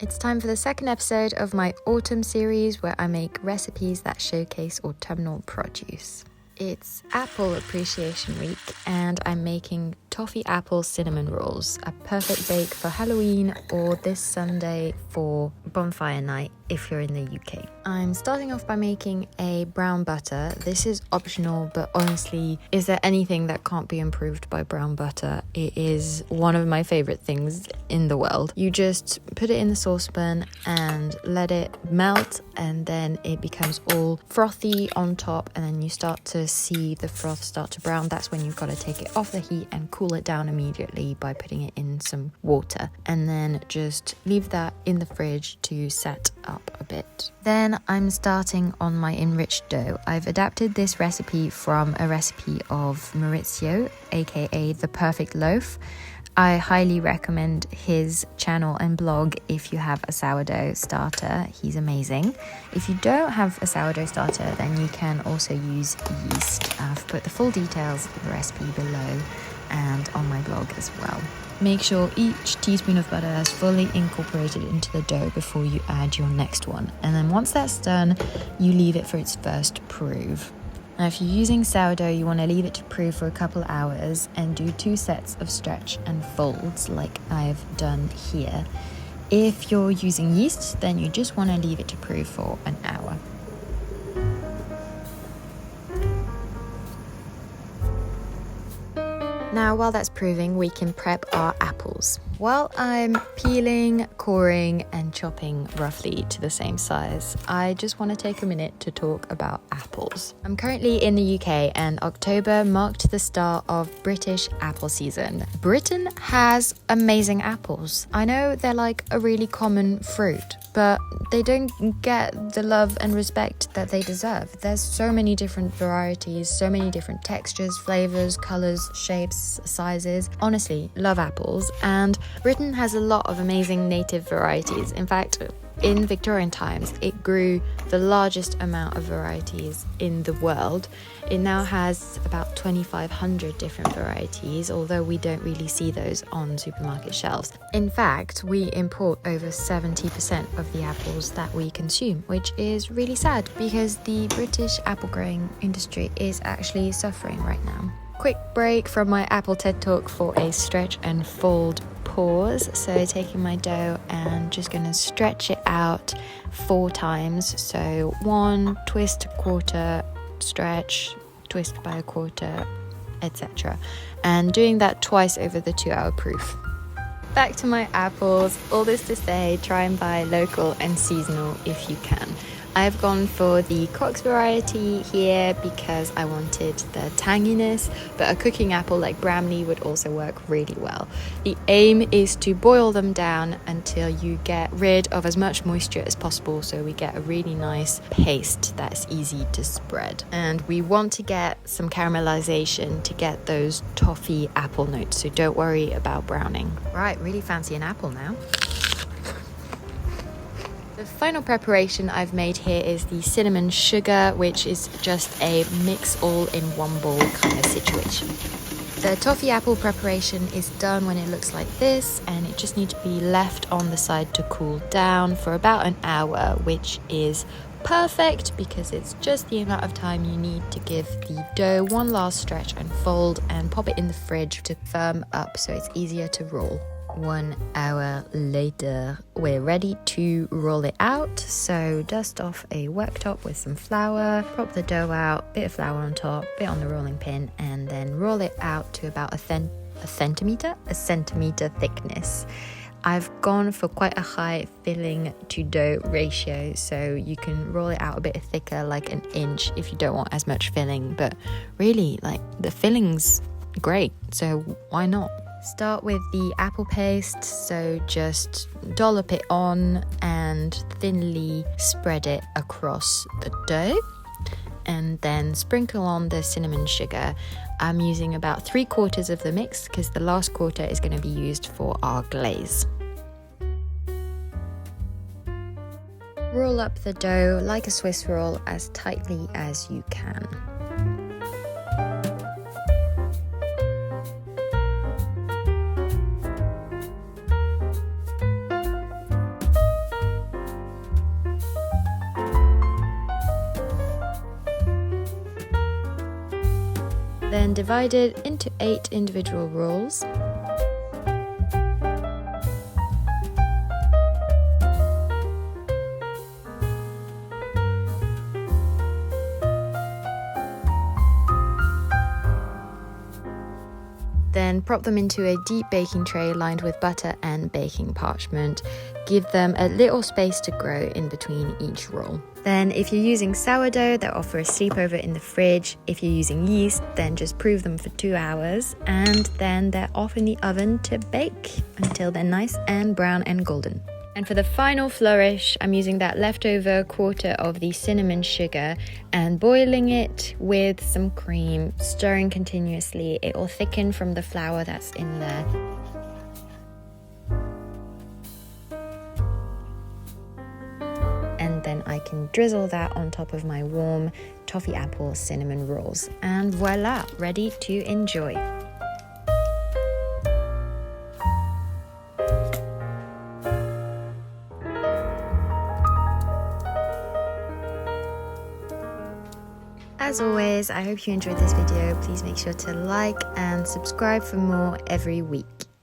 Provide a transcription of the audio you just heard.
It's time for the second episode of my autumn series where I make recipes that showcase autumnal produce. It's Apple Appreciation Week and I'm making toffee apple cinnamon rolls, a perfect bake for Halloween or this Sunday for bonfire night if you're in the UK. I'm starting off by making a brown butter. This is optional, but honestly, is there anything that can't be improved by brown butter? It is one of my favorite things in the world. You just put it in the saucepan and let it melt, and then it becomes all frothy on top, and then you start to see the froth start to brown. That's when you've got to take it off the heat and cool it down immediately by putting it in some water, and then just leave that in the fridge to set up a bit. Then I'm starting on my enriched dough. I've adapted this recipe from a recipe of Maurizio, aka the Perfect Loaf. I highly recommend his channel and blog if you have a sourdough starter. He's amazing. If you don't have a sourdough starter, then you can also use yeast. I've put the full details of the recipe below and on my blog as well. Make sure each teaspoon of butter has fully incorporated into the dough before you add your next one. And then once that's done, you leave it for its first proof. Now, if you're using sourdough, you want to leave it to proof for a couple hours and do 2 sets of stretch and folds like I've done here. If you're using yeast, then you just want to leave it to proof for an hour. Now, while that's proving, we can prep our apples. While I'm peeling, coring, and chopping roughly to the same size, I just want to take a minute to talk about apples. I'm currently in the UK, and October marked the start of British apple season. Britain has amazing apples. I know they're like a really common fruit, but they don't get the love and respect that they deserve. There's so many different varieties, so many different textures, flavors, colors, shapes, sizes. Honestly, love apples, and Britain has a lot of amazing native varieties. In fact, in Victorian times, it grew the largest amount of varieties in the world. It now has about 2,500 different varieties, although we don't really see those on supermarket shelves. In fact, we import over 70% of the apples that we consume, which is really sad because the British apple growing industry is actually suffering right now. Quick break from my apple TED Talk for a stretch and fold pause. So taking my dough and just going to stretch it out 4 times. So 1, twist, quarter, stretch, twist by a quarter, etc. And doing that twice over the 2-hour proof. Back to my apples. All this to say, try and buy local and seasonal if you can. I've gone for the Cox variety here because I wanted the tanginess, but a cooking apple like Bramley would also work really well. The aim is to boil them down until you get rid of as much moisture as possible, so we get a really nice paste that's easy to spread. And we want to get some caramelization to get those toffee apple notes, so don't worry about browning. Right, really fancy an apple now. The final preparation I've made here is the cinnamon sugar, which is just a mix all in one bowl kind of situation. The toffee apple preparation is done when it looks like this, and it just needs to be left on the side to cool down for about an hour, which is perfect because it's just the amount of time you need to give the dough one last stretch and fold and pop it in the fridge to firm up so it's easier to roll. 1 hour later, we're ready to roll it out. So dust off a worktop with some flour, prop the dough out, bit of flour on top, bit on the rolling pin, and then roll it out to about a centimeter thickness. I've gone for quite a high filling to dough ratio, so you can roll it out a bit thicker, like an inch, if you don't want as much filling, but really, like, the filling's great, so why not? Start with the apple paste, so just dollop it on and thinly spread it across the dough, and then sprinkle on the cinnamon sugar. I'm using about 3/4 of the mix because the last quarter is going to be used for our glaze. Roll up the dough like a Swiss roll as tightly as you can. Then divide it into 8 individual rolls. Then prop them into a deep baking tray lined with butter and baking parchment. Give them a little space to grow in between each roll. Then if you're using sourdough, they'll offer a sleepover in the fridge. If you're using yeast, then just prove them for 2 hours and then they're off in the oven to bake until they're nice and brown and golden. And for the final flourish, I'm using that leftover quarter of the cinnamon sugar and boiling it with some cream, stirring continuously. It will thicken from the flour that's in there. And then I can drizzle that on top of my warm toffee apple cinnamon rolls. And voila, ready to enjoy. As always, I hope you enjoyed this video. Please make sure to like and subscribe for more every week.